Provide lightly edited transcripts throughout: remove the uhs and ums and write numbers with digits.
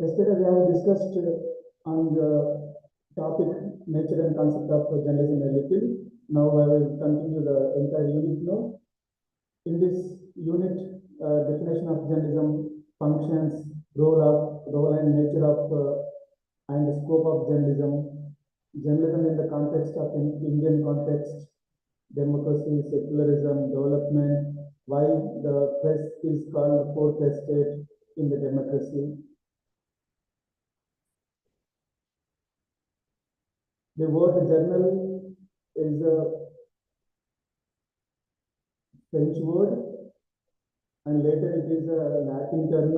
Yesterday we have discussed on the topic nature and concept of journalism a little. Now I will continue the entire unit now. In this unit, definition of journalism, functions, role and nature of and scope of journalism, journalism in the context of Indian context, democracy, secularism, development, why the press is called fourth estate in the democracy. The word journal is a French word, and later it is a Latin term.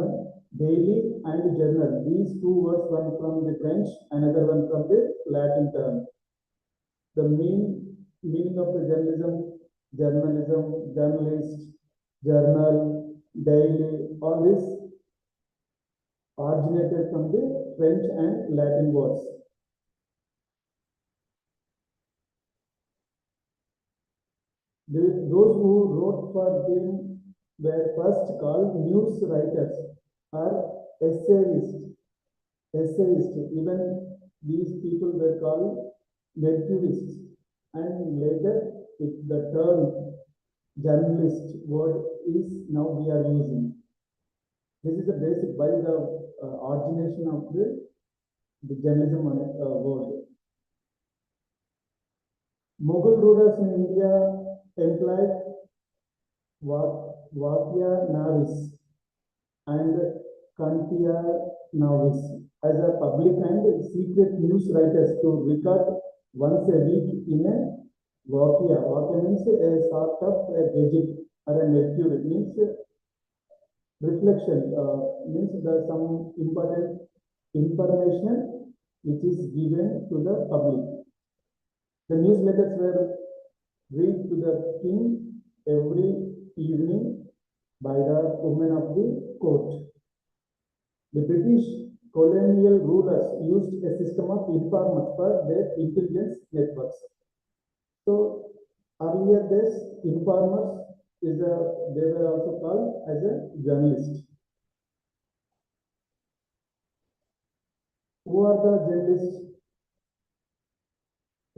Daily and journal. These two words, one from the French, another one from the Latin term. The meaning of the journalism, journalist, journal, daily, all this originated from the French and Latin words. Those who wrote for them were first called news writers or essayists. Even these people were called mercurists. And later, the term journalist word is now we are using. This is the basic by the origination of the journalism word. Mughal rulers in India employed Vakya Navis and Kantiya Navis as a public and secret news writers to record once a week in a Vakya. Vakya means a sort of a gadget or a mercury. It means reflection, means there's some important information which is given to the public. The newsletters were read to the king every evening by the women of the court. The British colonial rulers used a system of informers for their intelligence networks. So earlier days, informers they were also called as a journalist. Who are the journalists?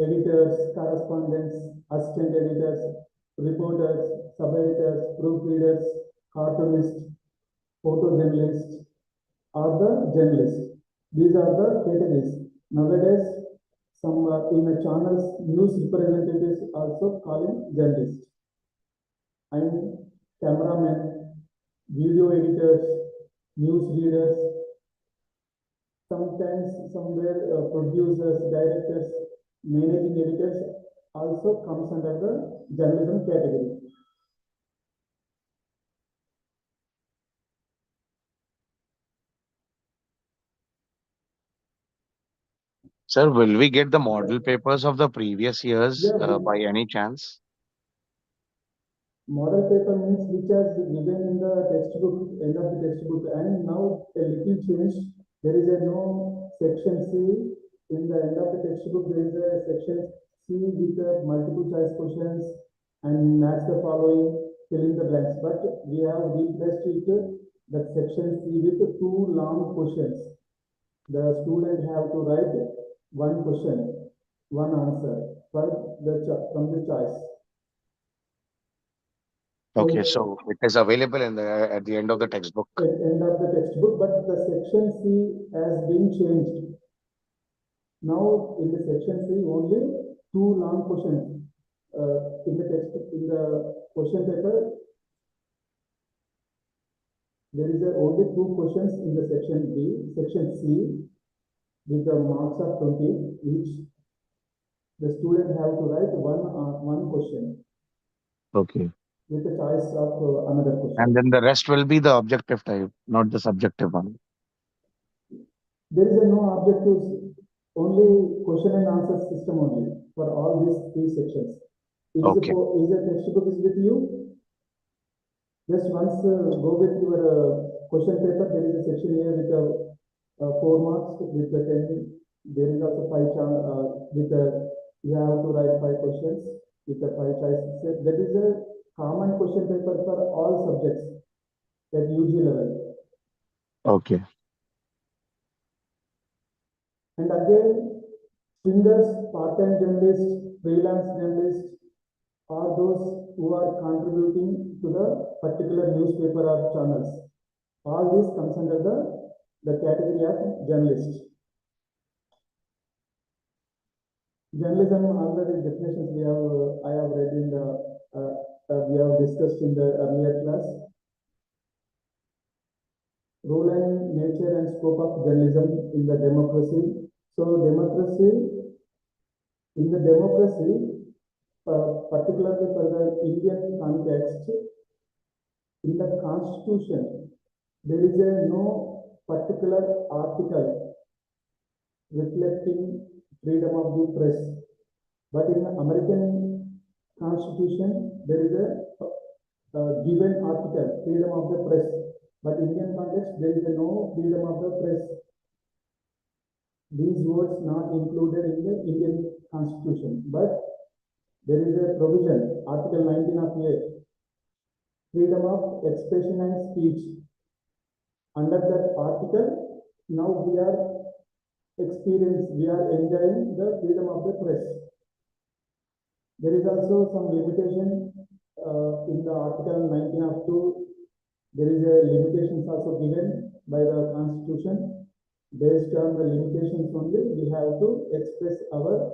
Editors, correspondents, assistant editors, reporters, sub-editors, proofreaders, cartoonists, photojournalists are the journalists. These are the categories. Nowadays, some in the channels, news representatives also calling journalists. And cameramen, video editors, news readers, sometimes somewhere producers, directors, managing editors also comes under the journalism category. Sir, will we get the model papers of the previous years by any chance? Model paper means which is given in the textbook, end of the textbook, and now a little change. There is a no section C in the end of the textbook. There is a section C with the multiple choice questions and match the following, fill in the blanks. But we have replaced it that section C with two long questions. The student have to write one question, one answer from the choice. Okay, so it is available in the at the end of the textbook. At end of the textbook, but the section C has been changed. Now in the section C, only two long questions in the text in the question paper. There is only two questions in the section B, section C, with the marks of 20 each. The student have to write one question. Okay. With the choice of another question. And then the rest will be the objective type, not the subjective one. There is no objectives, only question and answer system only for all these three sections. Is the textbook is with you? Just once go with your question paper. There is a section here with 4 marks with the 10. There is also 5 with you have to write 5 questions with the 5 choices. That is a common question paper for all subjects at UG level. Okay. And again, singers, part-time journalists, freelance journalists are those who are contributing to the particular newspaper or channels. All this comes under the category of journalist. Journalism, already definitions I have read in we have discussed in the earlier class. Role and nature and scope of journalism in the democracy. So in the democracy, particularly for the Indian context, in the constitution, there is no particular article reflecting freedom of the press. But in the American constitution, there is a given article, freedom of the press. But in Indian context, there is no freedom of the press. These words not included in the Indian constitution. But there is a provision, Article 19 of A, freedom of expression and speech. Under that article, now we are enjoying the freedom of the press. There is also some limitation in the Article 19 of 2. There is a limitations also given by the Constitution. Based on the limitations only, we have to express our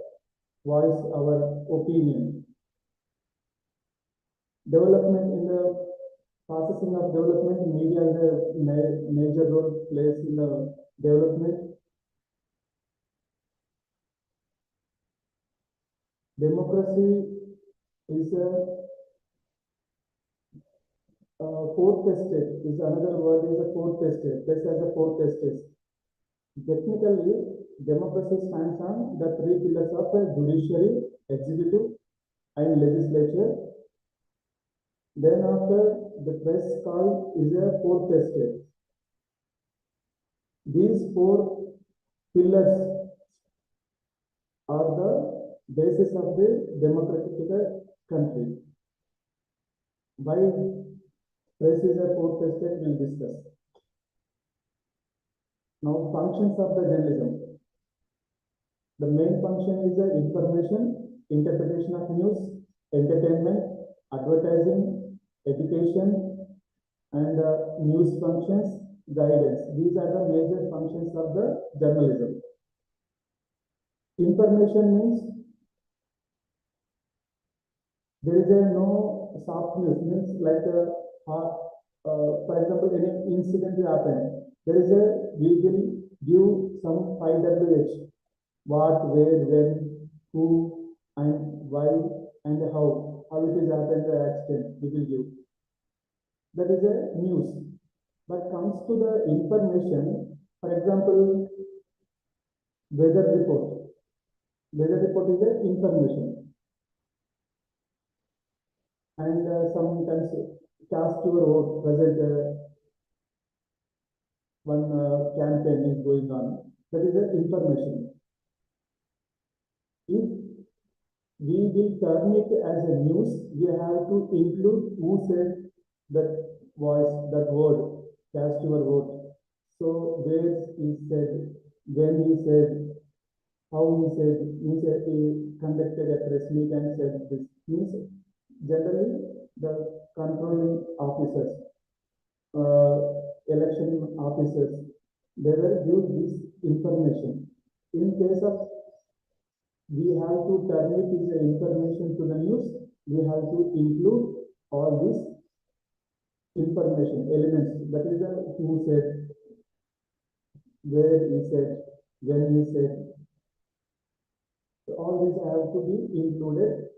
voice, our opinion. Development in the processing of development, media is a major role plays in the development. Democracy is a fourth estate is another word is a fourth estate. This as a fourth estate. Technically, democracy stands on the three pillars of a judiciary, executive, and legislature. Then after the press call is a fourth estate. These four pillars are the basis of the democratic country. Why press is a fourth estate, we'll discuss. Now, functions of the journalism. The main function is the information, interpretation of news, entertainment, advertising, education, and news functions, guidance. These are the major functions of the journalism. Information means there is no soft news, means like for example, any incident happened. There is we will give some 5WH, what, where, when, who, and why, and how it is happened, the accident, we will give. That is a news. But comes to the information, for example, weather report. Weather report is a information. And sometimes cast your vote, present one campaign is going on. That is the information. If we will turn it as a news, we have to include who said that voice, that word, cast your vote. So where he said, when he said, how he said, means he conducted a press meet and said this. Means generally the controlling officers, election officers, they will give this information. In case of we have to turn it as information to the news, we have to include all these information elements. That is who said, where he said, when he said. So all these have to be included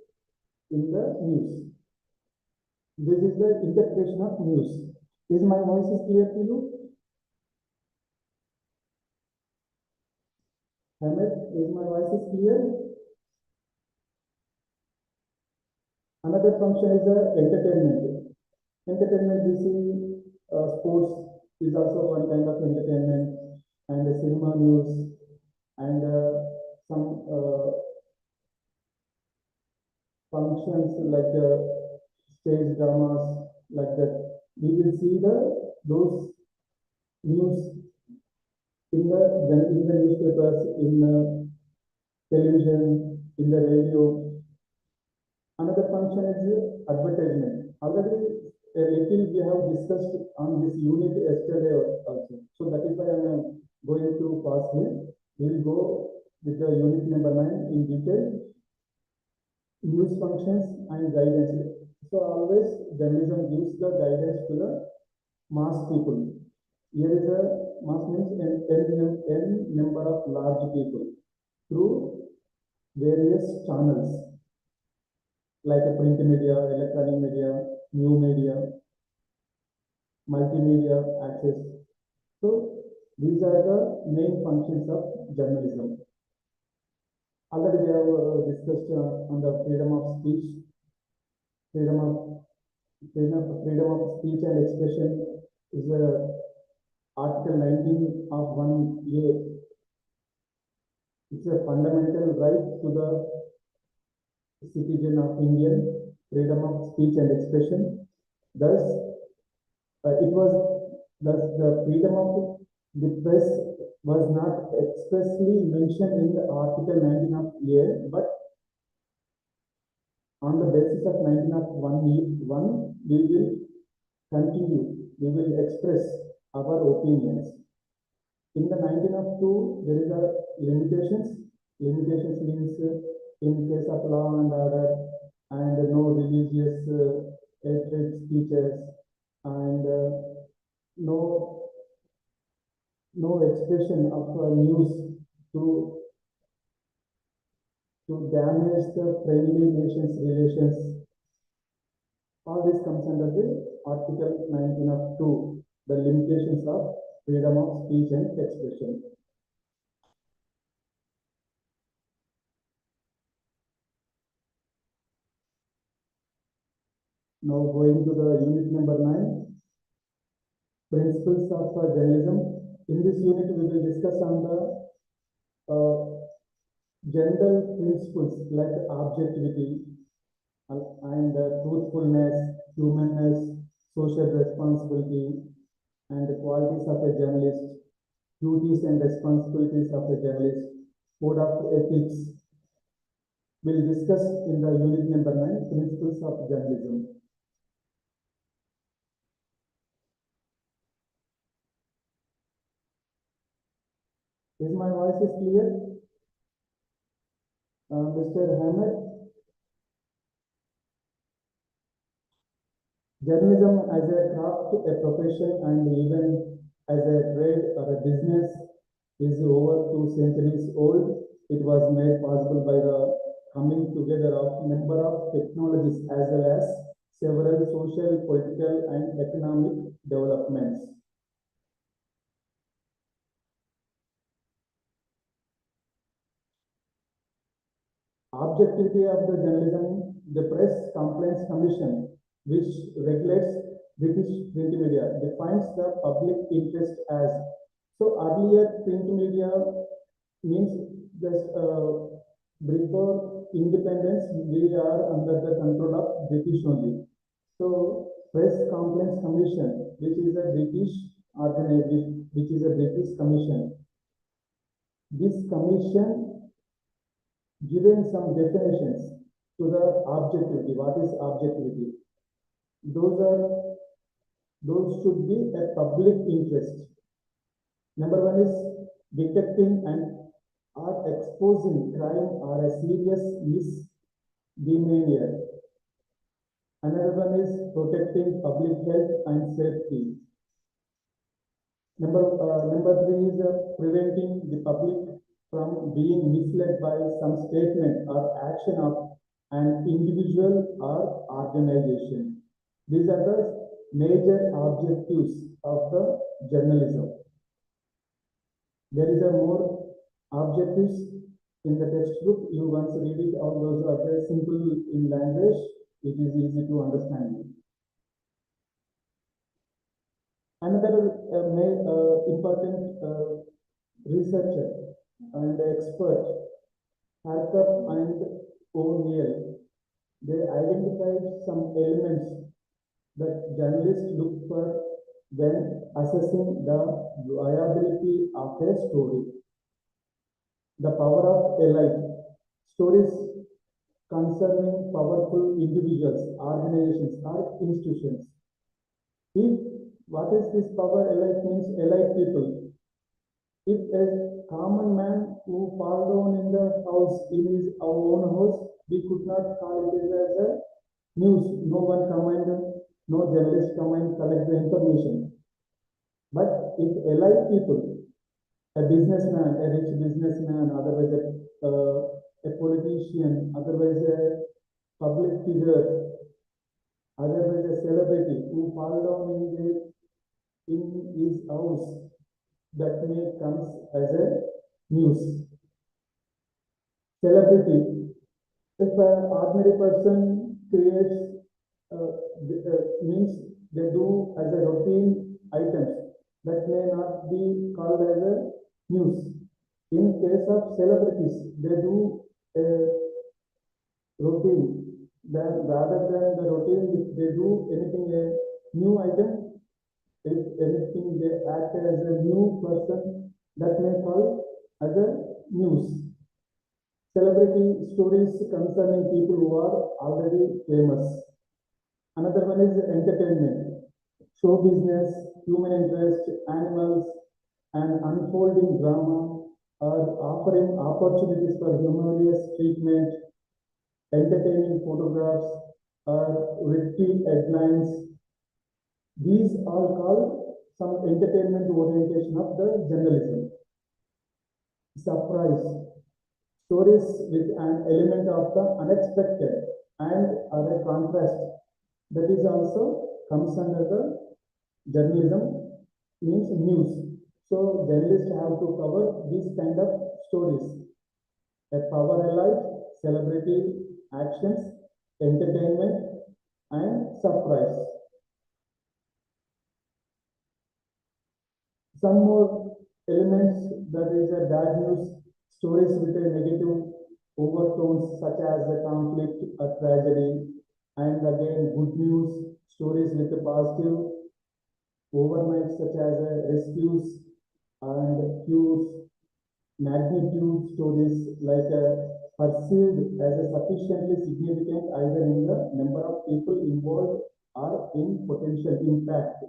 in the news. This is the interpretation of news. Is my voice is clear to you? Ahmed, is my voice is clear? Another function is entertainment. Entertainment, we see sports is also one kind of entertainment, and the cinema news, and some functions like stage dramas, like that. We will see those news in the newspapers, in television, in the radio. Another function is advertisement. Already a little we have discussed on this unit yesterday also. So that is why I am going to pass here. We will go with the unit number 9 in detail. News functions and guidance. So always journalism gives the guidance to the mass people. Here is a mass means n number of large people through various channels like a print media, electronic media, new media, multimedia access. So these are the main functions of journalism. Already we have discussed on the freedom of speech, freedom of freedom of speech and expression is Article 19 of 1A. It's a fundamental right to the citizen of Indian, freedom of speech and expression. Thus, it was thus the freedom of the press was not expressly mentioned in the Article 19 of A, but on the basis of 19 of 1, we will continue, we will express our opinions. In the 19 of 2, there is a limitations. Limitations means in case of law and order and no religious hatred speeches and no expression of news to damage the friendly nations relations. All this comes under the Article 19 of 2, the limitations of freedom of speech and expression. Now going to the unit number 9, principles of journalism. In this unit, we will discuss on the general principles like objectivity and truthfulness, humanness, social responsibility, and the qualities of a journalist, duties and responsibilities of a journalist, code of ethics. We'll discuss in the unit number 9, principles of journalism. Is my voice is clear? Mr. Hamid? Journalism as a craft, a profession, and even as a trade or a business is over 2 centuries old. It was made possible by the coming together of number of technologies as well as several social, political, and economic developments. Objectivity of the journalism, the Press Complaints Commission, which regulates British print media, defines the public interest as. So earlier print media means just before independence, we are under the control of British only. So Press Complaints Commission, which is a British organization, which is a British commission. This commission given some definitions to the objectivity. What is objectivity? Those should be a public interest. Number 1 is detecting and or exposing crime or a serious misdemeanor. Another one is protecting public health and safety. Number 3 is preventing the public from being misled by some statement or action of an individual or organization. These are the major objectives of the journalism. There is a more objectives in the textbook. You once read it, all those are very simple in language. It is easy to understand. Another important researcher and expert, Harkup and O'Neill, they identified some elements that journalists look for when assessing the viability of a story. The power of a life. Stories concerning powerful individuals, organizations, or institutions. If what is this power alike means alike people. If a common man who fall down in the house in his our own house, we could not call it as a news. No one come and no journalist come and collect the information. But if alike people, a businessman, a rich businessman, otherwise a politician, otherwise a public figure, otherwise a celebrity who fall down in his house, that may comes as a news. Celebrity, if an ordinary person creates means they do as a routine items, that may not be called as a news. In case of celebrities, they do a routine. Then rather than the routine, if they do anything a new item, if anything they act as a new person, that may call as a news. Celebrity stories concerning people who are already famous. Another one is entertainment. Show business, human interest, animals, and unfolding drama are offering opportunities for humorous treatment, entertaining photographs, or witty headlines. These are called some entertainment orientation of the journalism. Surprise. Stories with an element of the unexpected and are a contrast. That is also comes under the journalism means news. So journalists have to cover these kind of stories. A power alive, celebrity actions, entertainment, and surprise. Some more elements, that is a bad news stories with a negative overtones such as a conflict, a tragedy, and again good news stories with a positive overnight such as rescues and cures, magnitude stories like perceived as a sufficiently significant either in the number of people involved or in potential impact.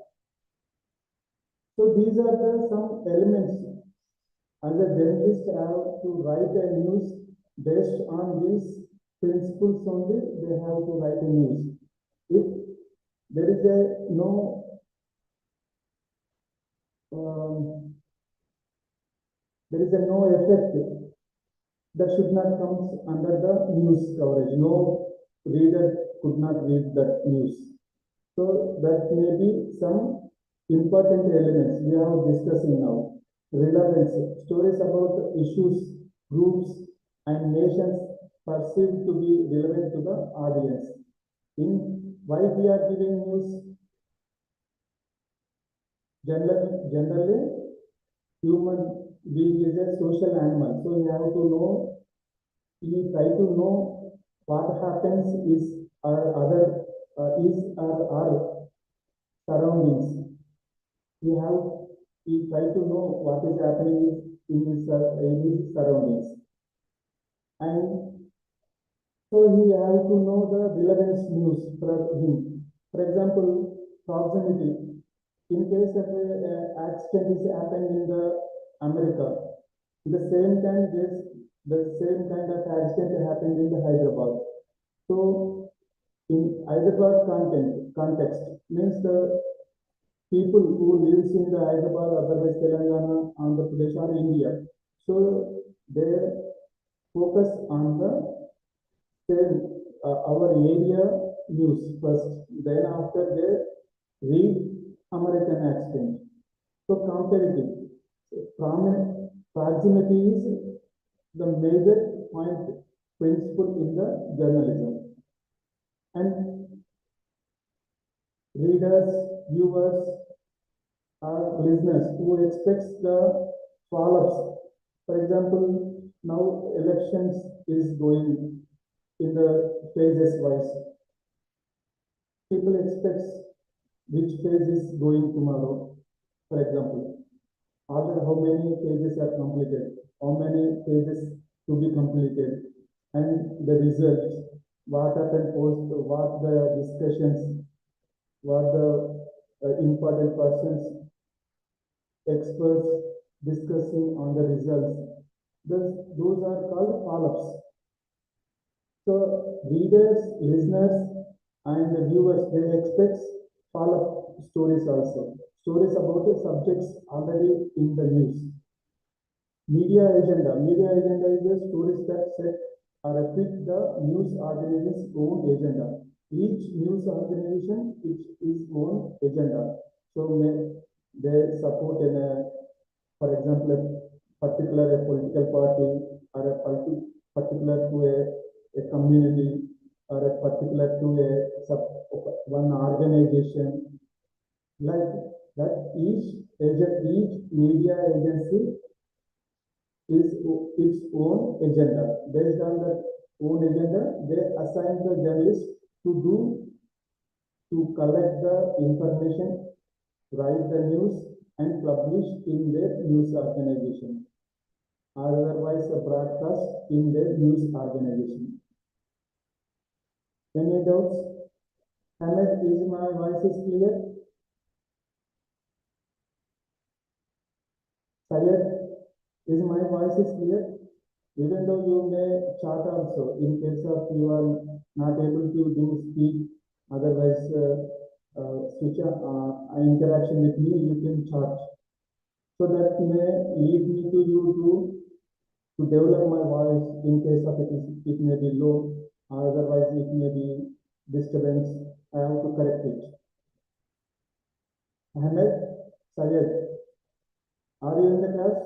So these are the some elements as a journalist have to write a news based on these principles only. They have to write a news. If there is a there is a no effect that should not come under the news coverage. No reader could not read that news. So that may be some important elements we are discussing now. Relevance, stories about issues, groups, and nations perceived to be relevant to the audience. In why we are giving news? Generally, human being is a social animal, so you have to know. You try to know what happens is our other is our surroundings. We try to know what is happening in his surroundings, and so he has to know the relevance news for him. For example, proximity. In case of an accident is happening in the America, the same time the same kind of accident happened in the Hyderabad. So in Hyderabad context means the people who lives in the Hyderabad, otherwise Telangana, Andhra Pradesh or India. So they focus on the same our area news first. Then after they read American accent. So comparative. Proximity is the major point principle in the journalism. And readers, viewers, or listeners who expects the follow-ups. For example, now elections is going in the phases wise. People expect which phase is going tomorrow. For example, after how many pages are completed, how many pages to be completed, and the results, what happened post, what the discussions, what the important persons, experts discussing on the results. Those are called follow-ups. So readers, listeners, and the viewers, they expect follow-up stories also. Stories about the subjects already in the news. Media agenda. Media agenda is a stories that set or fit the news organization's own agenda. Each news organization its own agenda. So they support in a, for example, a particular a political party or a particular to a community or a particular to a one organization like that. Each media agency is its own agenda. Based on that own agenda, they assign the journalist to do to collect the information, write the news, and publish in their news organization, or otherwise a broadcast in their news organization. Any doubts? Ahmed, is my voice is clear? Syed, is my voice is clear? Even though you may chat also, in case of you are not able to do speak, otherwise switch on interaction with me, you can chat. So that may lead me to you to develop my voice in case of it may be low, otherwise it may be disturbance. I have to correct it. Ahmed, Syed, are you in the class?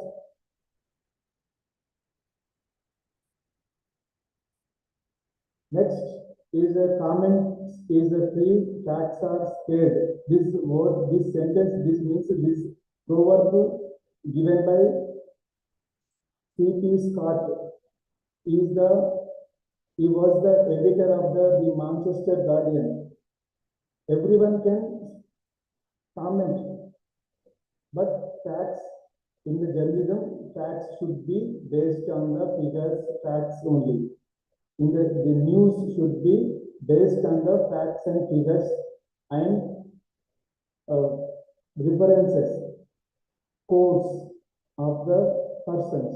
Next is a comment is a free, facts are scared. This word, this sentence, this means this proverb given by C.P. Scott is he was the editor of the Manchester Guardian. Everyone can comment, but facts in the journalism, facts should be based on the figures, facts only. In the news should be based on the facts and figures and references, quotes of the persons.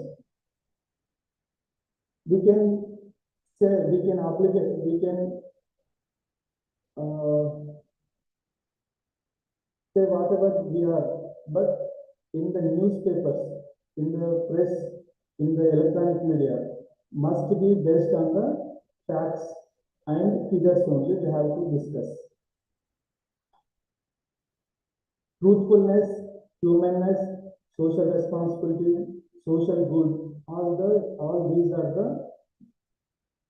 We can say, we can applicate, we can say whatever we are, but in the newspapers, in the press, in the electronic media, must be based on the facts and figures only we have to discuss. Truthfulness, humanness, social responsibility, social good, all these are the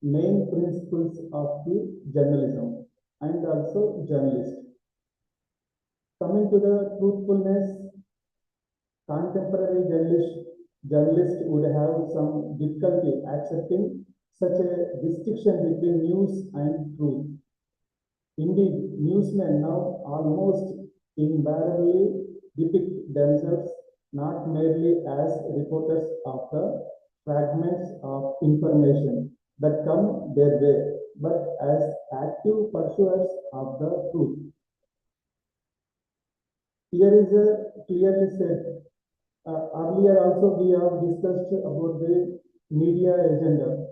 main principles of the journalism and also journalist. Coming to the truthfulness, contemporary journalist would have some difficulty accepting such a distinction between news and truth. Indeed, newsmen now almost invariably depict themselves not merely as reporters of the fragments of information that come their way, but as active pursuers of the truth. Here is clearly said. Earlier also we have discussed about the media agenda.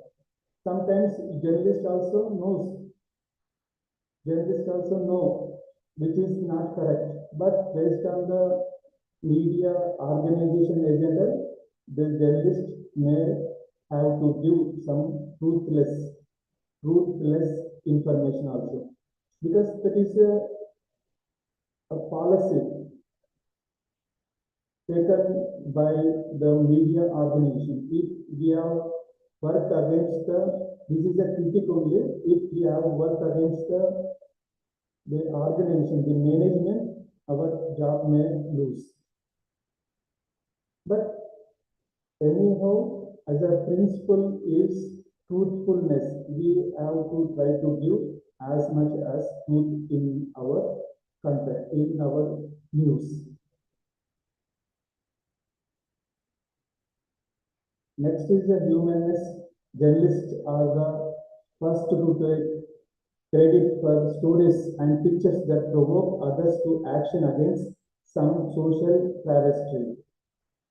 Sometimes journalists also know which is not correct, but based on the media organization agenda, the journalist may have to give some truthless information also, because that is a policy taken by the media organization. If we have worked against this is a critic only, if we have worked against the organization, the management, our job may lose. But anyhow, as a principle is truthfulness. We have to try to give as much as truth in our content, in our news. Next is the humanness. Journalists are the first to take credit for stories and pictures that provoke others to action against some social travesty.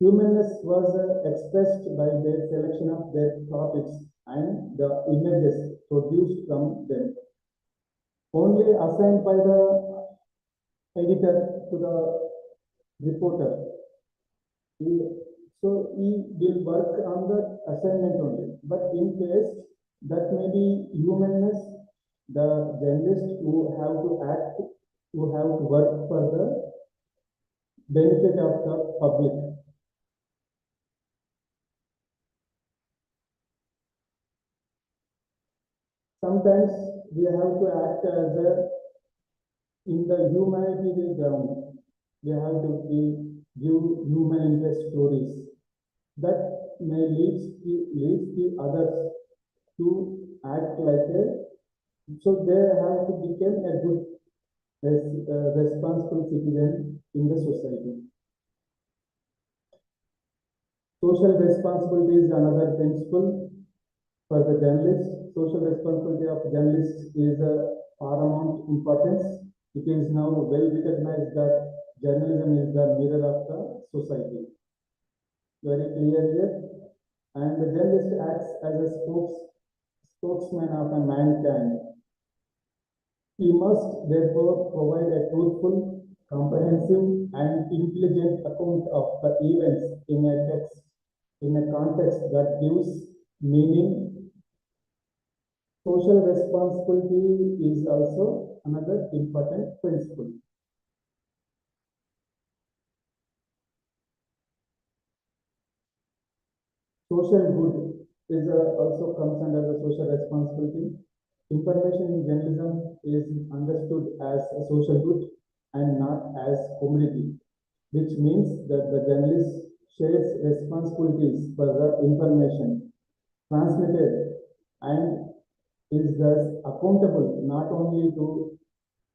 Humanness was expressed by their selection of their topics and the images produced from them, only assigned by the editor to the reporter. So he will work on the assignment only. But in case that may be humanness, the journalist who have to act, who have to work for the benefit of the public. Sometimes we have to act as a in the humanitarian ground. We have to give human interest stories that may lead the others to act like a, so they have to become a good responsible citizen in the society. Social responsibility is another principle for the journalist. Social responsibility of journalists is a paramount importance. It is now well recognized that journalism is the mirror of the society. Very clear here. And the journalist acts as a spokesman of a mankind. He must therefore provide a truthful, comprehensive, and intelligent account of the events in a context that gives meaning. Social responsibility is also another important principle. Social good is also comes under the social responsibility. Information in journalism is understood as a social good and not as commodity, which means that the journalist shares responsibilities for the information transmitted and is thus accountable not only to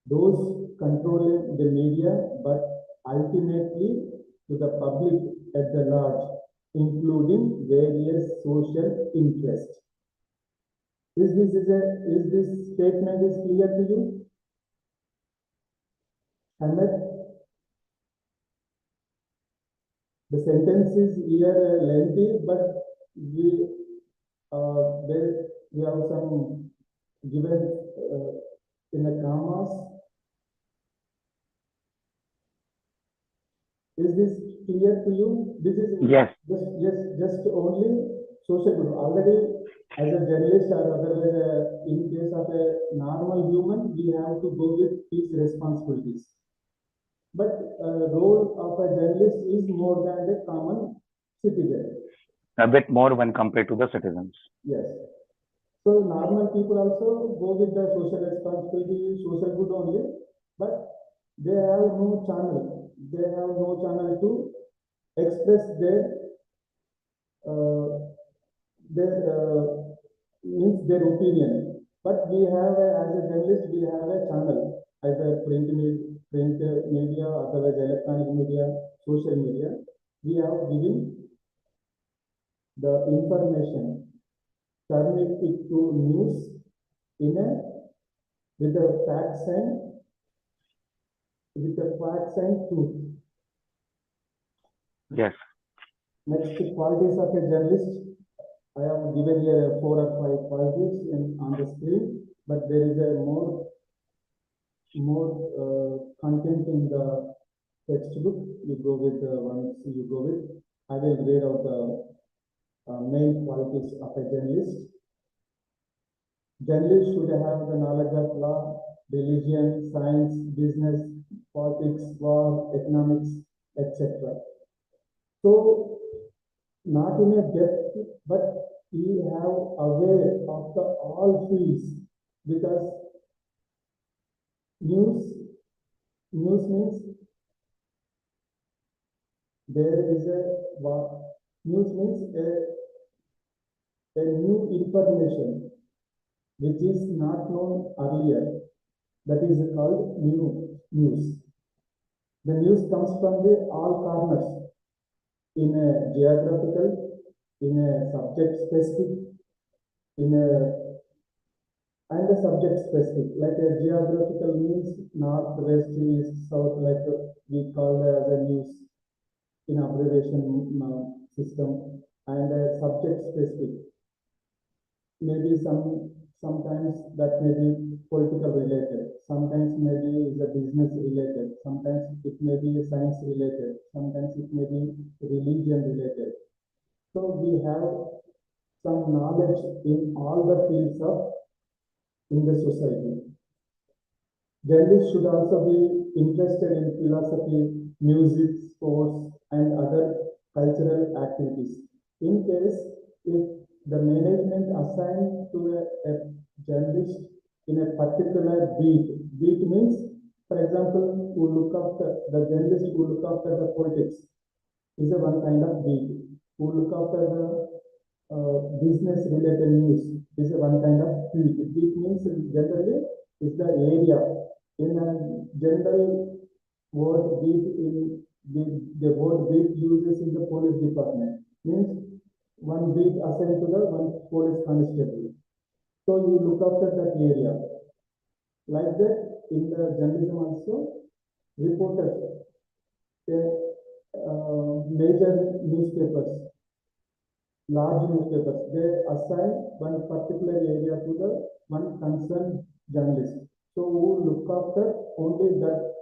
those controlling the media but ultimately to the public at the large, including various social interests. Is this statement is clear to you? Ahmed? The sentence is here lengthy, but we we have some given in the commas. Is this clear to you? This is Yes. just only social good. Already, as a journalist or otherwise, in case of a normal human, we have to go with these responsibilities. But role of a journalist is more than a common citizen. A bit more when compared to the citizens. Yes. So normal people also go with the social responsibility, social good only, but they have no channel. They have no channel to express means their opinion. But we have as a journalist, we have a channel as a print media, otherwise electronic media, social media. We have given the information, turn it to news in a with the facts and truth. Yes. Next, qualities of a journalist. I have given here 4 or 5 qualities on the screen, but there is a more content in the textbook. You go with the ones you go with. I will read out the main qualities of a journalist. Journalists should have the knowledge of law, religion, science, business, politics, war, economics, etc. So, not in a depth, but we have aware of the all fields, because news means there is a news means a new information which is not known earlier. That is called news. The news comes from the all corners in a geographical, in a subject specific, in a and a subject specific, like a geographical means north, west, east, south, like we call as a news in abbreviation system, and a subject specific. Maybe sometimes that may be political related, sometimes maybe is a business related, sometimes it may be science related, sometimes it may be religion related. So we have some knowledge in all the fields of in the society. Journalists should also be interested in philosophy, music, sports, and other cultural activities. In case if the management assigned to a journalist in a particular beat means, for example, who look after the journalist who look after the politics is a one kind of beat. Who look after the business related news is a one kind of beat. Beat means generally is the area. In a general word beat in the word beat uses in the police department means one beat assigned to the one police constable. So you look after that area. Like that, in the journalism also, reporters, major newspapers, large newspapers, they assign one particular area to the one concerned journalist. So who look after only that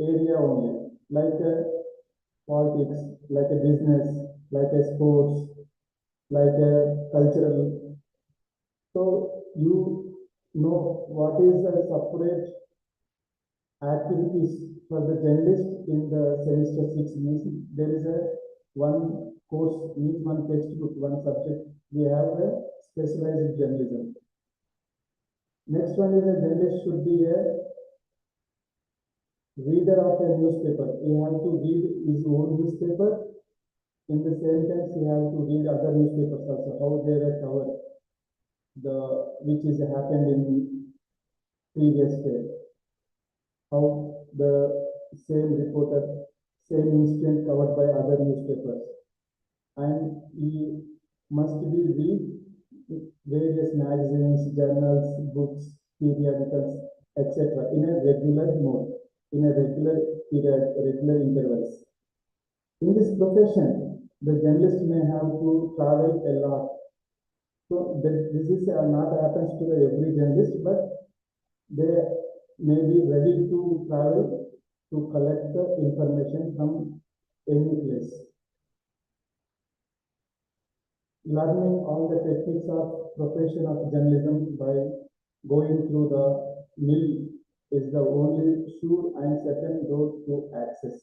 area only, like a politics, like a business, like a sports, like a cultural. So you know what is the separate activities for the journalist in the semester 6 means there is a one course means one textbook, one subject. We have a specialized journalism. Next one is a journalist should be a reader of a newspaper. He have to read his own newspaper. In the same time, he have to read other newspapers also, how they were covered, the which is happened in previous day, how the same reporter, same incident covered by other newspapers, and he must be read various magazines, journals, books, periodicals, etc. in a regular mode, in a regular period, regular intervals. In this profession, the journalist may have to travel a lot. So this is not happens to every journalist, but they may be ready to travel to collect the information from any place. Learning all the techniques of profession of journalism by going through the mill is the only sure and certain road to access,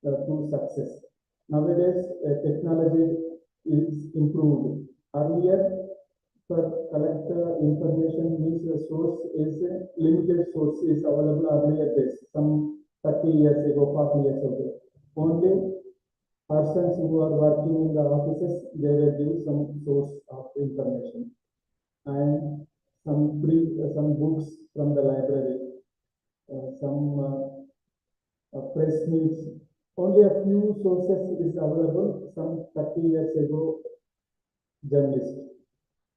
to success. Nowadays, technology is improved. Earlier, for collect information means the source is limited source is available earlier days, some 30 years ago, 40 years ago. Only persons who are working in the offices, they will give some source of information and some books from the library, some press meets. Only a few sources is available some 30 years ago journalist.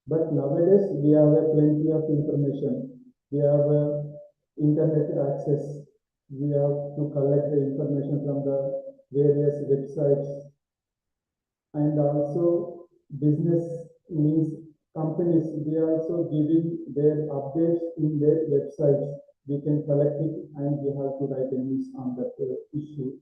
But nowadays we have a plenty of information. We have internet access. We have to collect the information from the various websites, and also business means companies, they are also giving their updates in their websites. We can collect it and we have to write a news on that issue.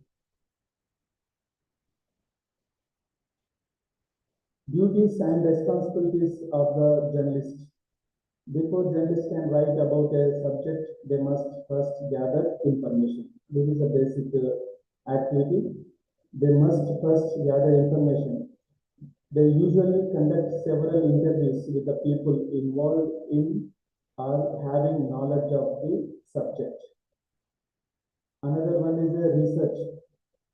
Duties and responsibilities of the journalist. Before journalists can write about a subject, they must first gather information. This is a basic activity. They must first gather information. They usually conduct several interviews with the people involved in or having knowledge of the subject. Another one is a research.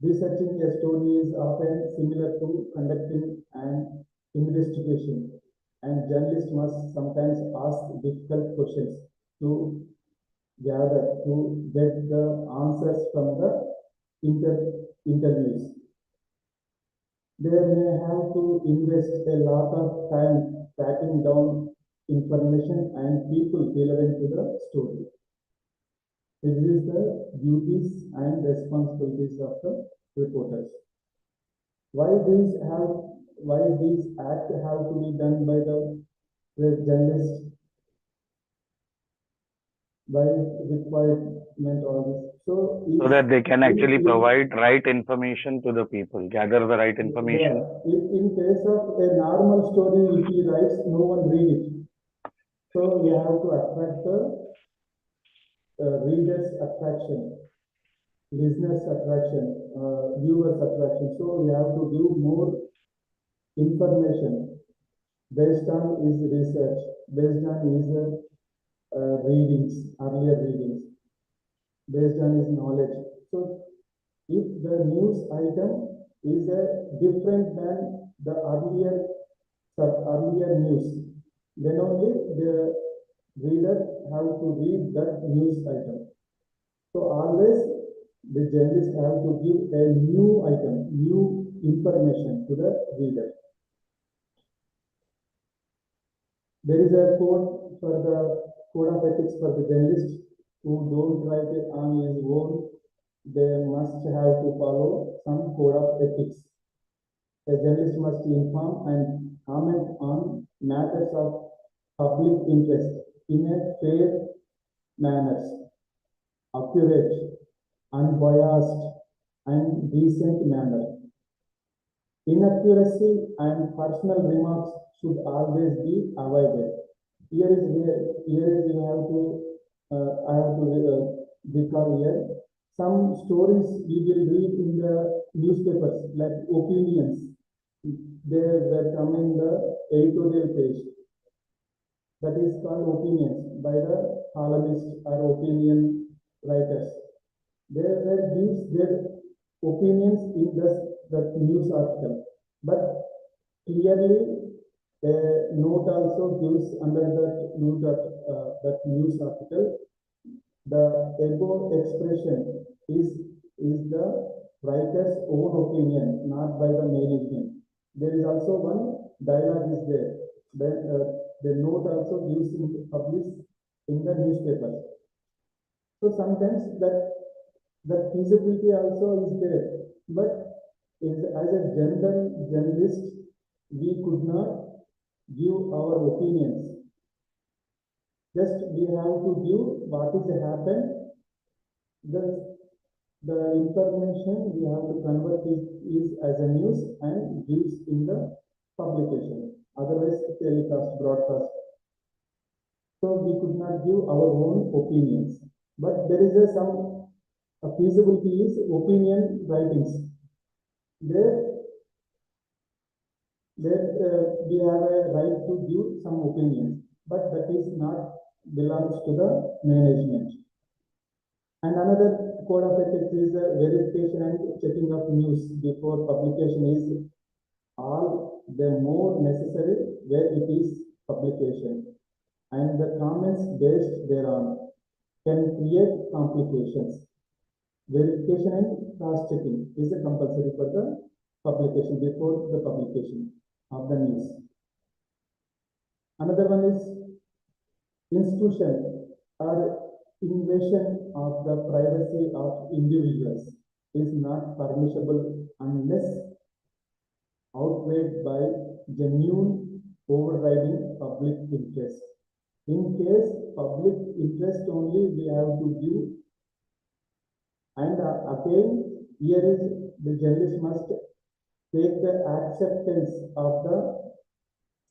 Researching a story is often similar to conducting an investigation, and journalists must sometimes ask difficult questions to gather, to get the answers from the interviews. They may have to invest a lot of time tracking down information and people relevant to the story. This is the duties and responsibilities of the reporters. Why these have why these acts have to be done by the journalist? Why requirement all this? So So that they can actually in, provide right information to the people, gather the right information. yeah, in case of a normal story, if he writes, no one read it. So we have to attract the readers' attraction, listeners' attraction, viewers' attraction. So we have to give more information based on his research, based on his readings, earlier readings, based on his knowledge. So if the news item is different than the earlier news, then only the reader have to read that news item. So always the journalist have to give a new item, new information to the reader. There is a code for the code of ethics for the journalist who don't write it on his own. They must have to follow some code of ethics. A journalist must inform and comment on matters of public interest in a fair manner, accurate, unbiased, and decent manner. Inaccuracy and personal remarks should always be avoided. Here is we have to I have to recall here some stories we will read in the newspapers like opinions. They were come in the editorial page. That is called opinions by the columnists or opinion writers. They were gives their opinions in that news article, but clearly a note also gives under that note that news article the above expression is the writer's own opinion, not by the management. There is also one dialogue is there. Then the note also gives in published in the newspaper. So sometimes that feasibility also is there, but as a general journalist, we could not give our opinions. Just we have to give what is happened. The information we have to convert is as a news and gives in the publication. Otherwise, telecast, broadcast. So we could not give our own opinions. But there is some feasibility is opinion writings. There we have a right to give some opinions, but that is not belongs to the management. And another code of ethics is verification and checking of news before publication is all the more necessary where it is publication, and the comments based thereon can create complications. Verification and cross-checking is a compulsory for the publication before the publication of the news. Another one is institution or invasion of the privacy of individuals is not permissible unless outweighed by genuine overriding public interest. In case public interest only we have to give, and again here is the journalist must take the acceptance of the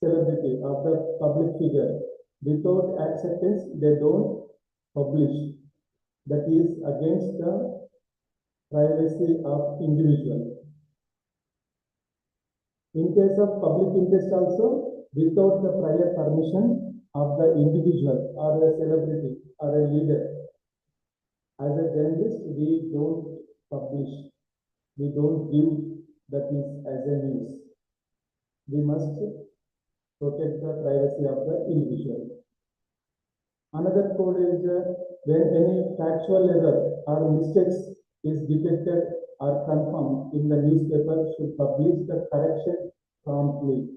celebrity of the public figure. Without acceptance, they don't publish. That is against the privacy of individual. In case of public interest also, without the prior permission of the individual or a celebrity or a leader, as a journalist, we don't publish. We don't give that is as a news. We must protect the privacy of the individual. Another code is when any factual error or mistakes is detected are confirmed in the newspaper should publish the correction promptly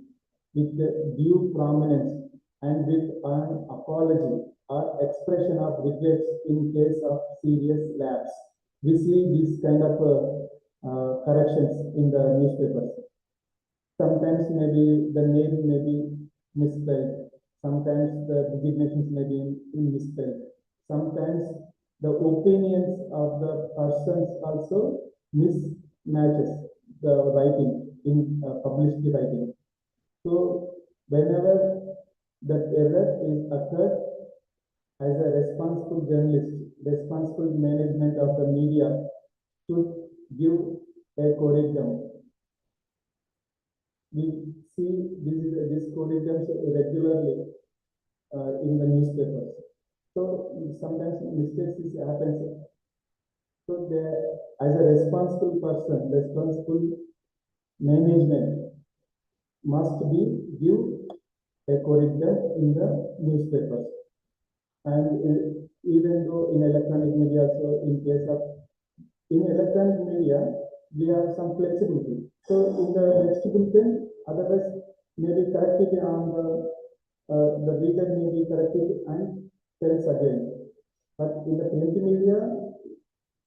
with due prominence and with an apology or expression of regrets in case of serious lapse. We see these kind of corrections in the newspapers. Sometimes maybe the name may be misspelled. Sometimes the designations may be misspelled. Sometimes the opinions of the persons also mismatches the writing in published writing. So whenever that error is occurred, as a responsible journalist, responsible management of the media should give a corrective. We see this corrections regularly in the newspapers. So sometimes mistakes happens. So as a responsible person, responsible management must be give a corrective in the newspapers. And even though in electronic media, so in case of in electronic media, we have some flexibility. So in the next bulletin, otherwise maybe corrected on the reader may be corrected and tells again. But in the print media,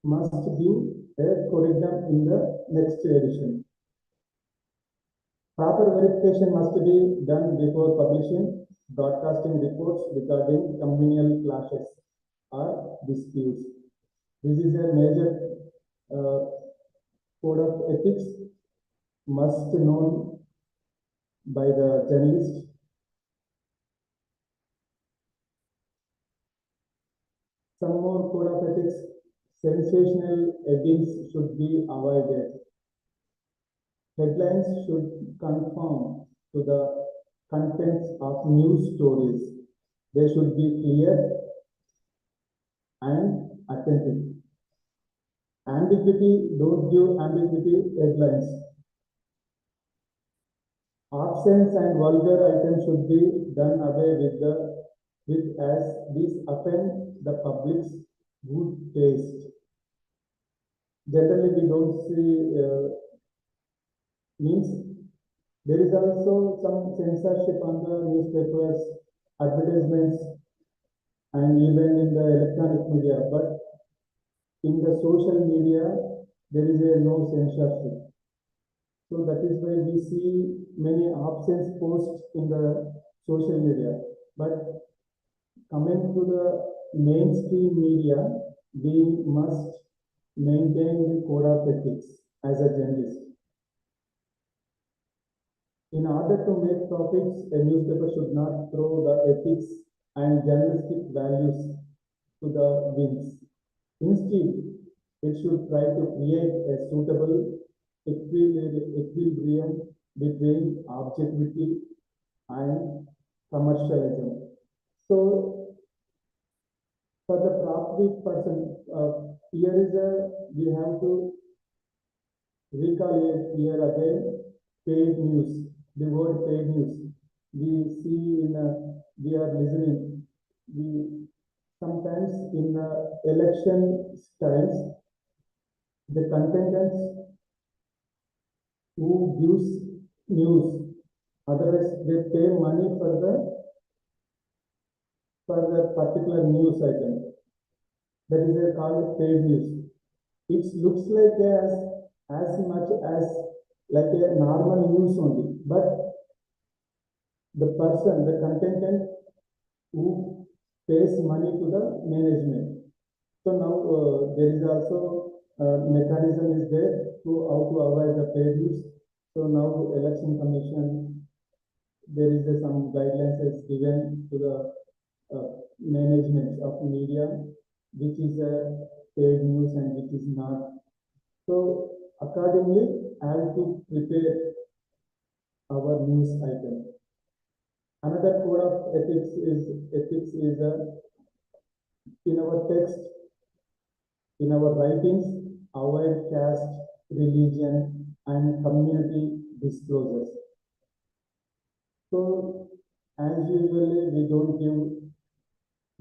must give a corrective in the next edition. Proper verification must be done before publishing broadcasting reports regarding communal clashes or disputes. This is a major code of ethics must known by the journalist. Some more code of ethics, sensational headings should be avoided. Headlines should conform to the contents of news stories. They should be clear and authentic. Ambiguity, don't give ambiguity headlines. Obscene and vulgar items should be done away with as these offend the public's good taste. Generally, we don't see means there is also some censorship on the newspapers, advertisements, and even in the electronic media. But in the social media, there is no censorship. So that is why we see many obscene posts in the social media. But coming to the mainstream media, we must maintain the code of ethics as a journalist. In order to make profits, a newspaper should not throw the ethics and journalistic values to the winds. Instead, it should try to create a suitable equilibrium between objectivity and commercialism. So, for the profit person, here is we have to recall here again paid news. The word paid news. We see we are listening. We sometimes in election styles, the contestants who gives news, otherwise they pay money for the particular news item. That is called paid news. It looks like as much as like a normal news only, but the person, the contestant who pays money to the management. So now there is also mechanism is there to how to avoid the paid news. So now election commission, there is some guidelines is given to the management of media, which is a paid news and which is not. So accordingly, I have to prepare our news item. Another code of ethics is in our text, in our writings, avoid caste, religion, and community disclosures. So, as usually, we don't give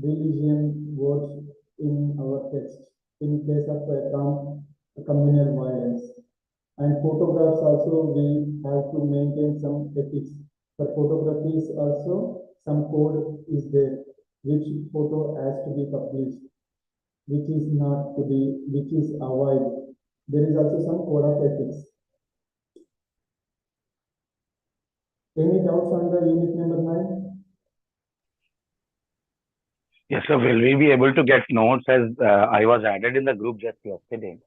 religion words in our text. In case of communal violence. And photographs also, we have to maintain some ethics. For photographies also, some code is there, which photo has to be published, which is not to be, which is avoid. There is also some code of ethics. Any doubts on the unit number 9? Yes, sir. Will we be able to get notes as I was added in the group just yesterday?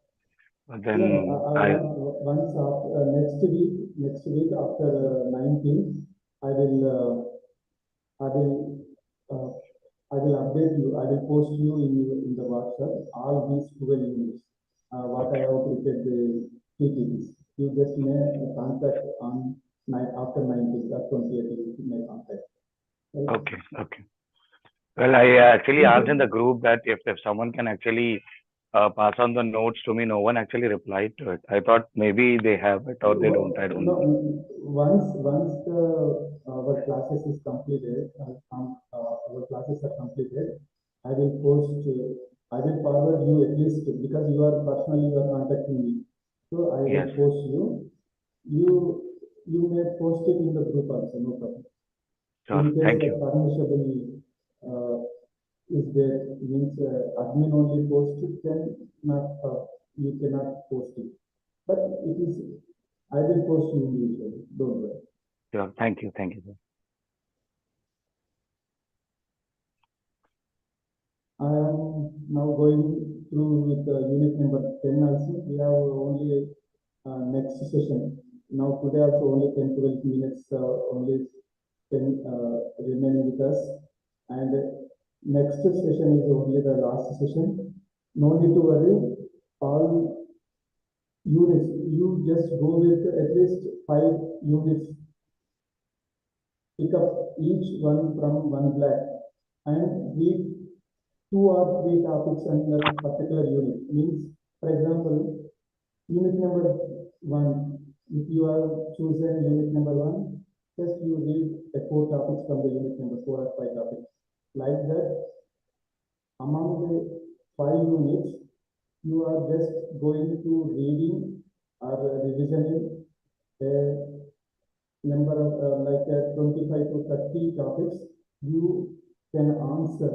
But Yeah, then once after, next week after 19th, I will, I will, uh, I will update you. I will post you in the WhatsApp all these 12 units. What I have prepared the PPTs. You just may contact on after 19th or 20th. You may contact. Right? okay. Well, I actually asked in the group that if someone can actually pass on the notes to me. No one actually replied to it. I thought maybe they have it or they don't. I don't No, know. once our classes is completed, our classes are completed, I will post. I will forward you at least because you are contacting me. So I will Yes, post you. You you may post it in the group also, no problem. sure. In case Thank the you. permissible uh, is there, means admin only post it, then not you cannot post it. But it is, I will post you individually, don't worry. Sure. Thank you. Thank you, sir. I am now going through with unit number 10 also. We have only next session. Now today also only 10, 12 minutes only 10 remaining with us. And next session is only the last session. No need to worry. All units, you just go with at least 5 units. Pick up each one from one black and read 2 or 3 topics on that particular unit. Means, for example, unit number 1, if you have chosen unit number 1, just you read the 4 topics from the unit number 4 or 5 topics. Like that, among the 5 units, you are just going to reading or revisioning a number of 25 to 30 topics. You can answer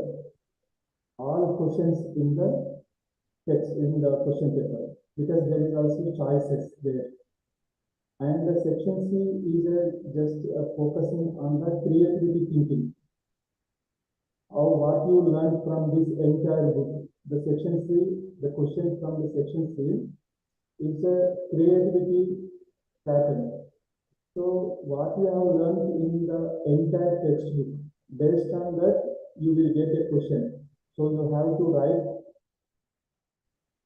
all questions in the text in the question paper because there is also choices there. And the section C is just focusing on the creativity thinking. Or what you learn from this entire book. The section C, the question from the section C is a creativity pattern. So what you have learned in the entire textbook, based on that, you will get a question. So you have to write,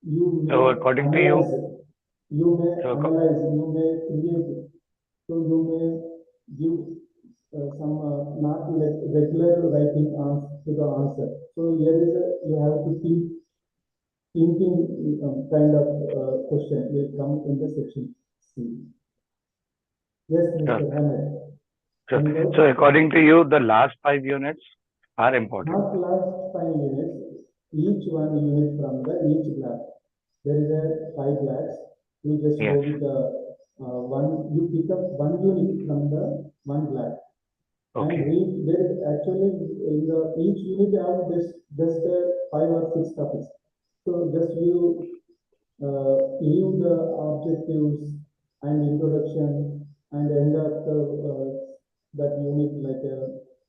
you may So according to you, analyze, you may so analyze, you may create, so you may give some not like regular writing to the answer. So here is you have to thinking kind of question will come in the section C. Yes, sure. Mr. Hamid. So according to you, the last 5 units are important. Not last 5 units, each one unit from the each block. There is a 5 blocks. You just Yes. go with the one. You pick up one unit from the one block. And Okay. read. There is actually in the each unit have just 5 or 6 topics. So just you leave the objectives and introduction and end up that unit like a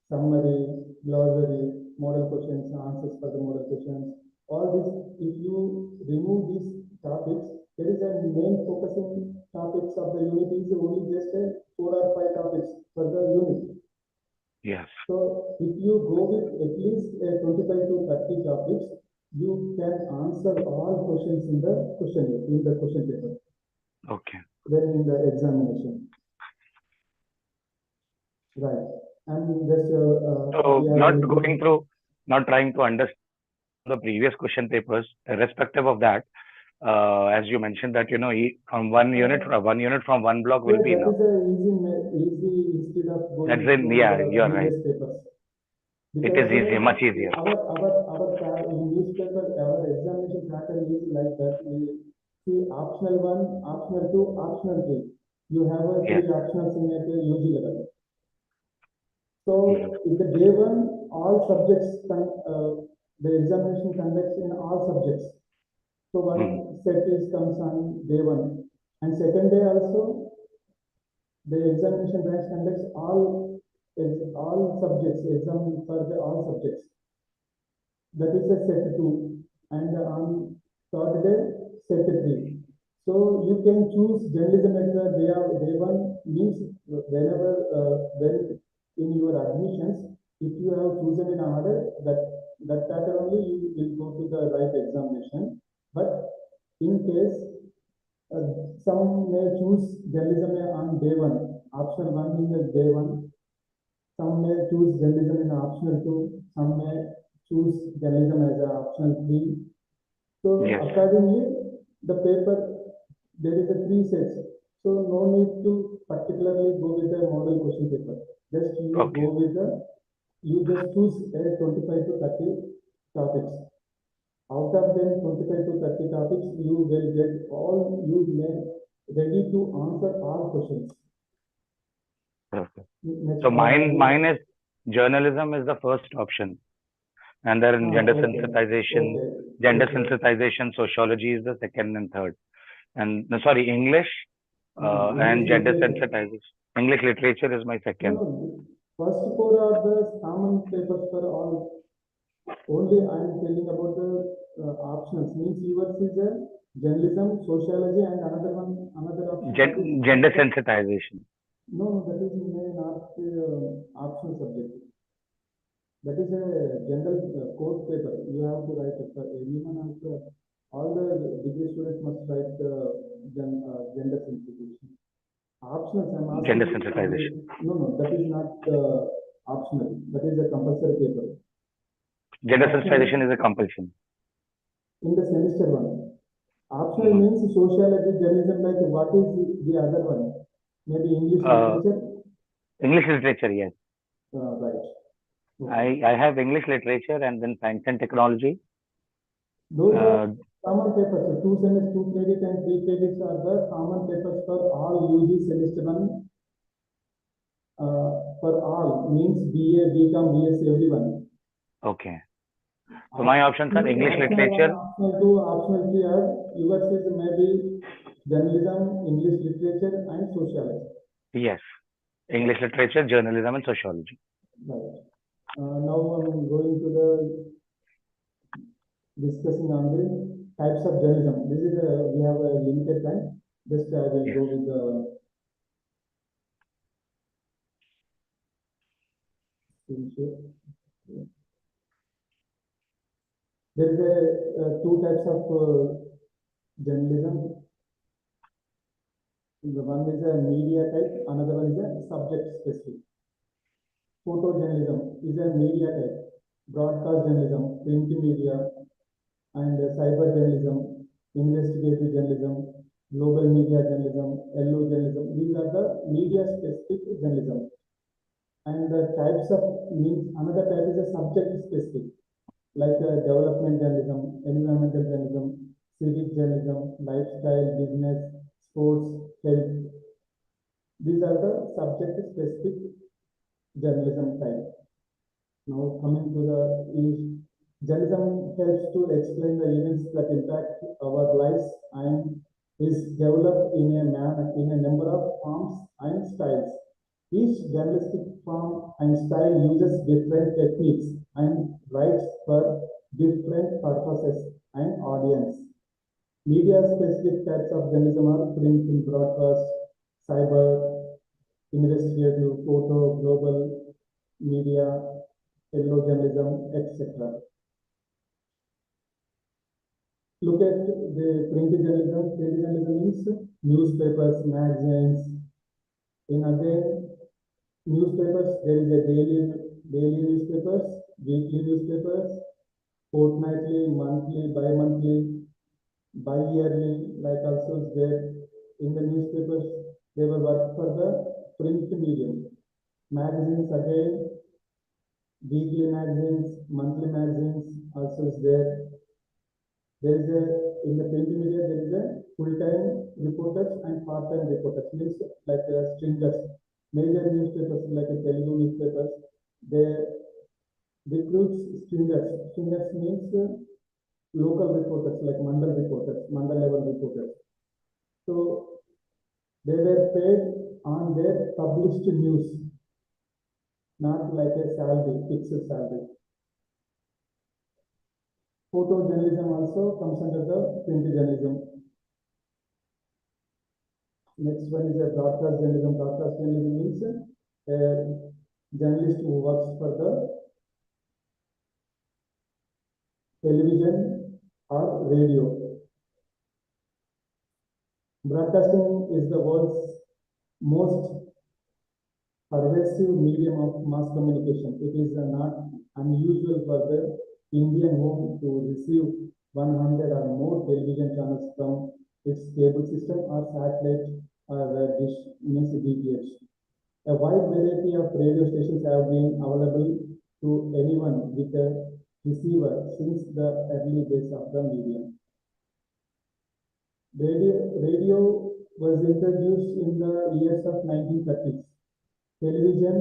summary, glossary, model questions, answers for the model questions. All this, if you remove these topics, there is a main focusing topics of the unit is only just 4 or 5 topics for the unit. Yes. So if you go with at least 25 to 30 topics, you can answer all questions in the question paper. Okay. Then in the examination. Right. And just So not trying to understand the previous question papers, irrespective of that. As you mentioned that from one unit from one block will be that enough. is a easy instead of going That's in through yeah, the you're right. previous papers. It Because is easy, much easier. our newspaper, our examination pattern is like that. See, optional 1, optional 2, optional 3. You have a Yes. 3 optionals in at UG level. So, in the day 1, all subjects, the examination conducts in all subjects. So, one set is comes on day 1. And second day also, the examination branch conducts all subjects, exam for the all subjects. That is a set 2. And on third day, set 3. So you can choose journalism at the day 1 means whenever when in your admissions, if you have chosen in order that pattern only you will go to the right examination. But in case some may choose journalism on day 1, option 1 in the day 1. Some may choose journalism in optional 2. Some may choose journalism as an optional 3. So Yes. accordingly, the paper, there is a 3 sets. So no need to particularly go with the model question paper. Just you Okay. go with you just choose a 25 to 30 topics. Out of them 25 to 30 topics, you will get all you may ready to answer all questions. Perfect. Next, So mine is journalism is the first option, and then gender sensitization, sociology is the second and third, and no, sorry, English and gender sensitization. English literature is my second. No, first 4 are the common papers for all. Only I am telling about the options. Means yours is a journalism, sociology, and another option. Gender sensitization. No, that is not optional subject. That is a general course paper. You have to write it for everyone. Also, all the degree students must write gender sensitization. Optional, I'm asking. Gender sensitization. No, that is not optional. That is a compulsory paper. Gender sensitization is a compulsion. In the semester 1. Optional means sociology, journalism, like what is the other one? Maybe English literature? English literature, yes. Right. Okay. I have English literature and then science and technology. Those are common papers. 2 semesters, 2 credits and 3 credits are the common papers for all UG semester 1. For all means BA, BCom, BSc, everyone. Okay. So my options are English literature. Optional 2, optional 3 are yours is maybe journalism, English literature, and sociology. Yes. English literature, journalism, and sociology. Right. Now I'm going to the discussing on the types of journalism. This is we have a limited time. Just I will go with the screen share. There is a 2 types of journalism. The one is a media type, another one is a subject specific. Photojournalism is a media type. Broadcast journalism, print media, and cyber journalism, investigative journalism, global media journalism, LO journalism. These are the media specific journalism. And the types of means another type is a subject specific, like development journalism, environmental journalism, civic journalism, lifestyle, business, sports, health. These are the subject specific journalism type. Now coming to the journalism helps to explain the events that impact our lives and is developed in a number of forms and styles. Each journalistic form and style uses different techniques and writes for different purposes and audience. Media specific types of journalism are print and broadcast, cyber, investigative, photo, global media, yellow journalism, etc. Look at the print journalism. Print journalism means newspapers, magazines. In again, newspapers, there is a daily newspapers, weekly newspapers, fortnightly, monthly, bi-monthly, bi-yearly, like also is there in the newspapers. They will work for the print medium. Magazines again, weekly magazines, monthly magazines also is there. There is in the print media, there is a full-time reporters and part-time reporters, means like stringers. Major newspapers like Telugu newspapers, they recruits stringers. Stringers means local reporters like mandal reporters, mandal level reporters. So they were paid on their published news, not like a salary, fixed salary. Photojournalism also comes under the print journalism. Next one is a broadcast journalism. Broadcast journalism means a journalist who works for the television or radio. Broadcasting is the world's most pervasive medium of mass communication. It is not unusual for the Indian home to receive 100 or more television channels from its cable system or satellite or dish, means DTH. A wide variety of radio stations have been available to anyone with a receiver since the early days of the medium. Radio was introduced in the years of 1930s. Television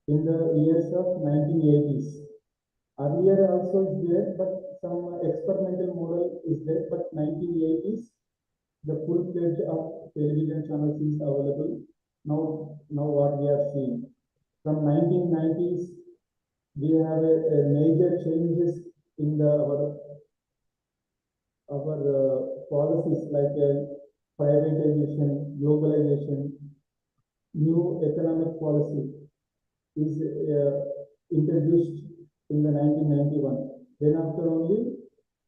in the years of 1980s. Earlier also is there, but some experimental model is there, but 1980s, the full-fledged of television channels is available. Now what we are seeing. From 1990s, we have a major changes in our policies like privatization, globalization, new economic policy is introduced in the 1991. Then after only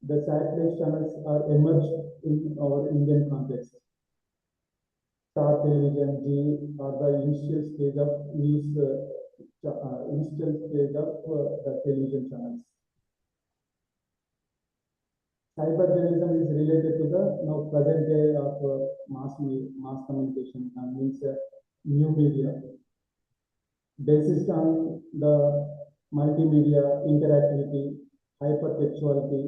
the satellite channels are emerged in our Indian context. Star Television, G are the initial stage of news, initial stage of the television channels. Cyber journalism is related to the now present day of mass communication, means new media, based on the multimedia interactivity, hypertextuality,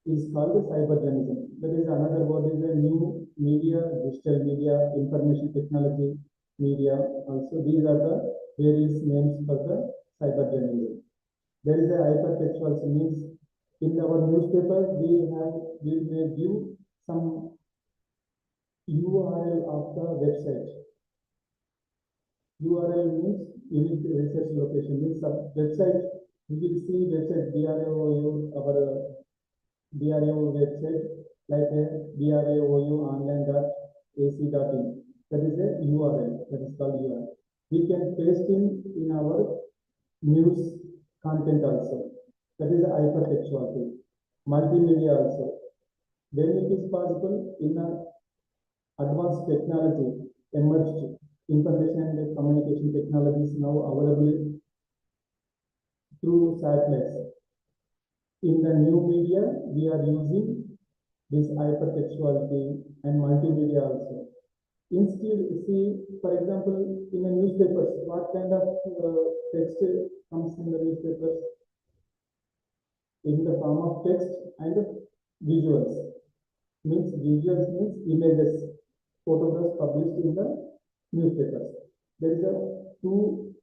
is called cyber journalism. That is another word is a new media, digital media, information technology media. Also, these are the various names for the cyber journalism. There is a hypertextual, means in our newspaper we may give some URL of the website. URL means unique research location, means website. We will see website DRAOU, our DRAO website like a DRAOUonline.ac.in. That is a URL. That is called URL. We can paste in our news content also. That is a hypertextuality. Multimedia also. When it is possible in a advanced technology emerged, information and communication technologies now available through satellites. In the new media, we are using this hypertextuality and multimedia also. Instead, see, for example, in the newspapers, what kind of text comes in the newspapers? In the form of text and visuals. Visuals means images, photographs published in the newspapers. There is a two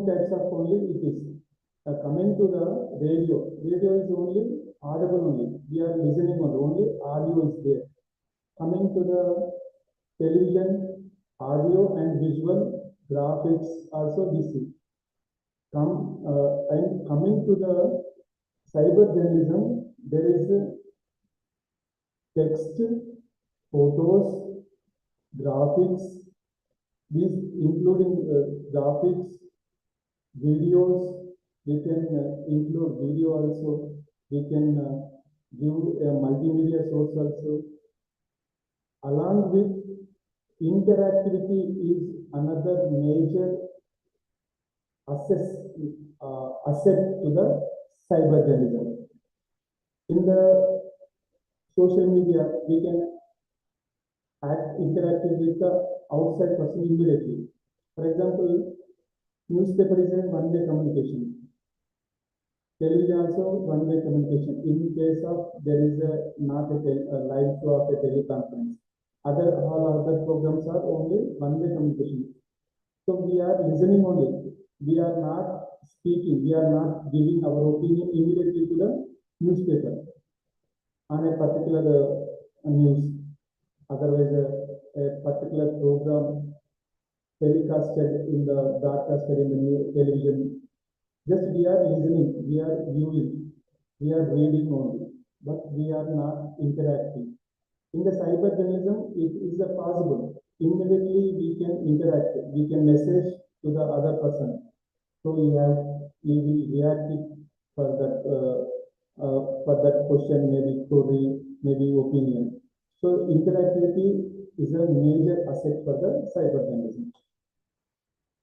types of only it is. Coming to the radio. Radio is only audible only. We are listening only audio is there. Coming to the television, audio and visual graphics also we see. And coming to the cyber journalism, there is text, photos, graphics, these including graphics, videos. We can include video also. We can give a multimedia source also. Along with interactivity is another major asset to the cyber journalism. In the social media, we can act interactive with the outside person immediately. For example, newspaper is a one-way communication. Television also one-way communication. In case of there is not a live show of a teleconference. All other programs are only one-way communication. So we are listening only. We are not speaking. We are not giving our opinion immediately to the newspaper on a particular news. Otherwise, a particular program telecasted in the broadcasted in the television. Just we are listening, we are viewing, we are reading only, but we are not interacting. In the cyber journalism, it is possible. Immediately we can interact, we can message to the other person. So he will react for that question, maybe story, maybe opinion. So interactivity is a major asset for the cyber journalism.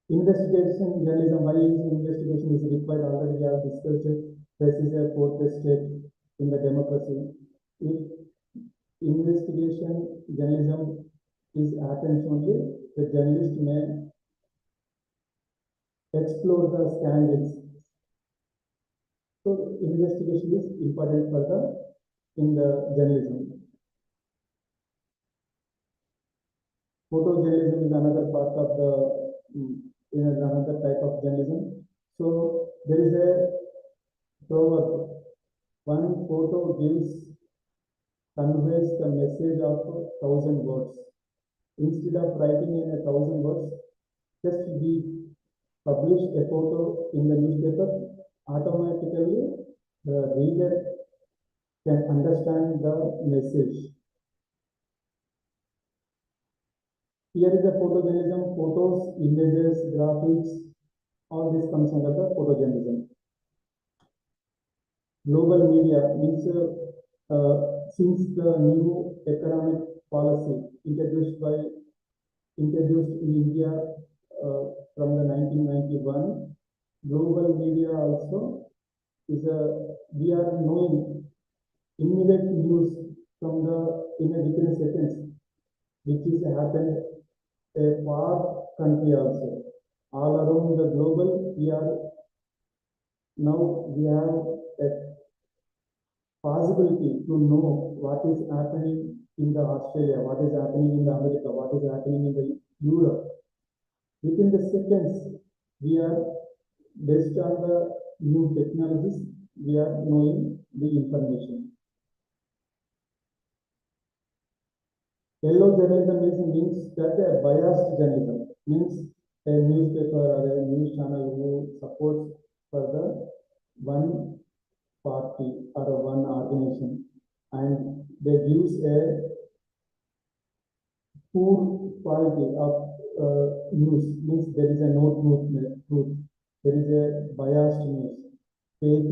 Investigation journalism, why investigation is required, already we have discussed it. This is a fourth state in the democracy. If investigation journalism is happens only, the journalist may explore the scandals. So investigation is important for in the journalism. Photojournalism is another part of the another type of journalism. So there is a proverb: one photo conveys the message of 1,000 words. Instead of writing in 1,000 words, just we publish a photo in the newspaper. Automatically, the reader can understand the message. Here is the photojournalism: photos, images, graphics, all this comes under the photojournalism. Global media means since the new economic policy introduced in India from the 1991, global media also is we are knowing immediate news from within seconds, which is happened a far country also. All around the global, we have a possibility to know what is happening in the Australia, what is happening in the America, what is happening in the Europe. Within the seconds, we are based on the new technologies, we are knowing the information. Yellow journalism means that a biased journalism means a newspaper or a news channel who supports for the one party or one organization, and they use a poor quality of news. Means there is a no truth, there is a biased news, fake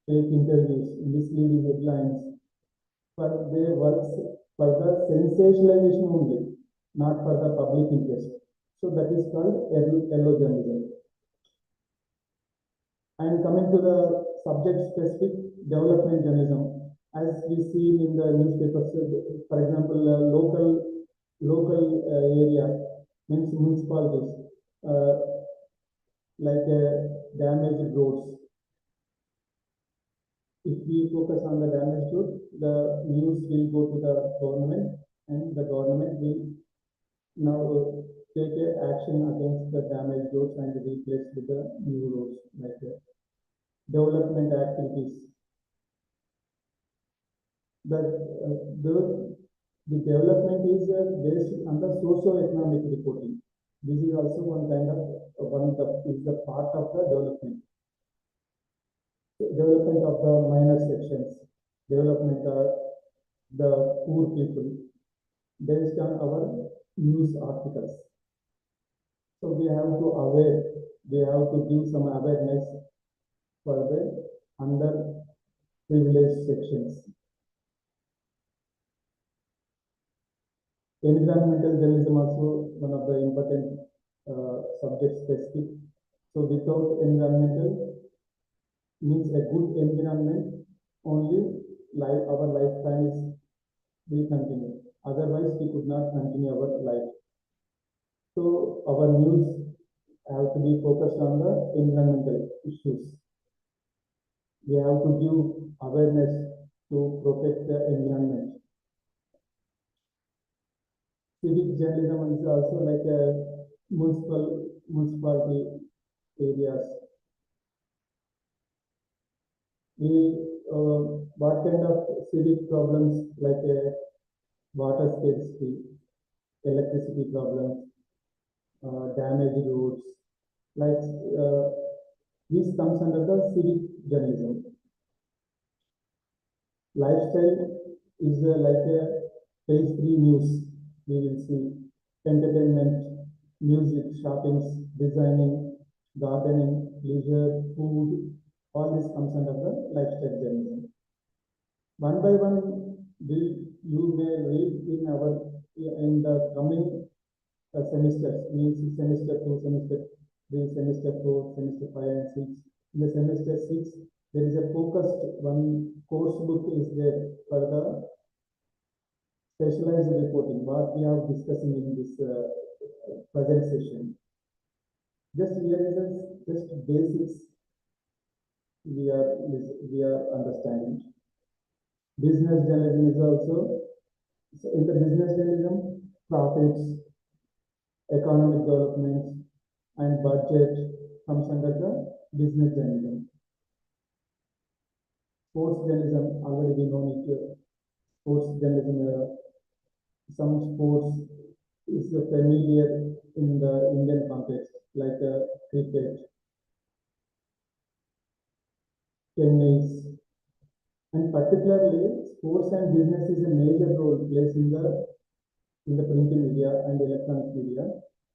interviews, misleading headlines. For their works for the sensationalization only, not for the public interest. So that is called yellow journalism. And coming to the subject-specific development journalism, as we see in the newspapers, for example, local area means municipalities, like damaged roads. If we focus on the damaged road, the news will go to the government, and the government will now take action against the damaged roads and replace with the new roads, like development activities. The development is based on the socio-economic reporting. This is also one kind of is the part of the development. Development of the minor sections, development of the poor people, based on our news articles. So we have to give some awareness for the underprivileged sections. Environmental journalism also one of the important subject specific. So without environmental means a good environment, only our lifetime will continue. Otherwise, we could not continue our life. So our news have to be focused on the environmental issues. We have to give awareness to protect the environment. Civic journalism is also like a municipality areas. What kind of civic problems like water scarcity, electricity problems, damaged roads, like this comes under the civic journalism. Lifestyle is like a page 3 news. We will see entertainment, music, shopping, designing, gardening, leisure, food. All this comes under the lifestyle journalism. One by one, you may read in the coming semesters, means semester 2, semester 3, semester 4, semester 5 and 6. In the semester 6, there is a focused one course book is there for the specialized reporting, what we are discussing in this present session. Just here is just basics we are understanding. Business journalism is also, so in the business journalism, profits, economic development, and budget comes under the business journalism. Sports journalism, already we know it. Sports journalism, some sports is familiar in the Indian context, like cricket, tennis, and particularly sports and business is a major role plays in the printing media and electronic media.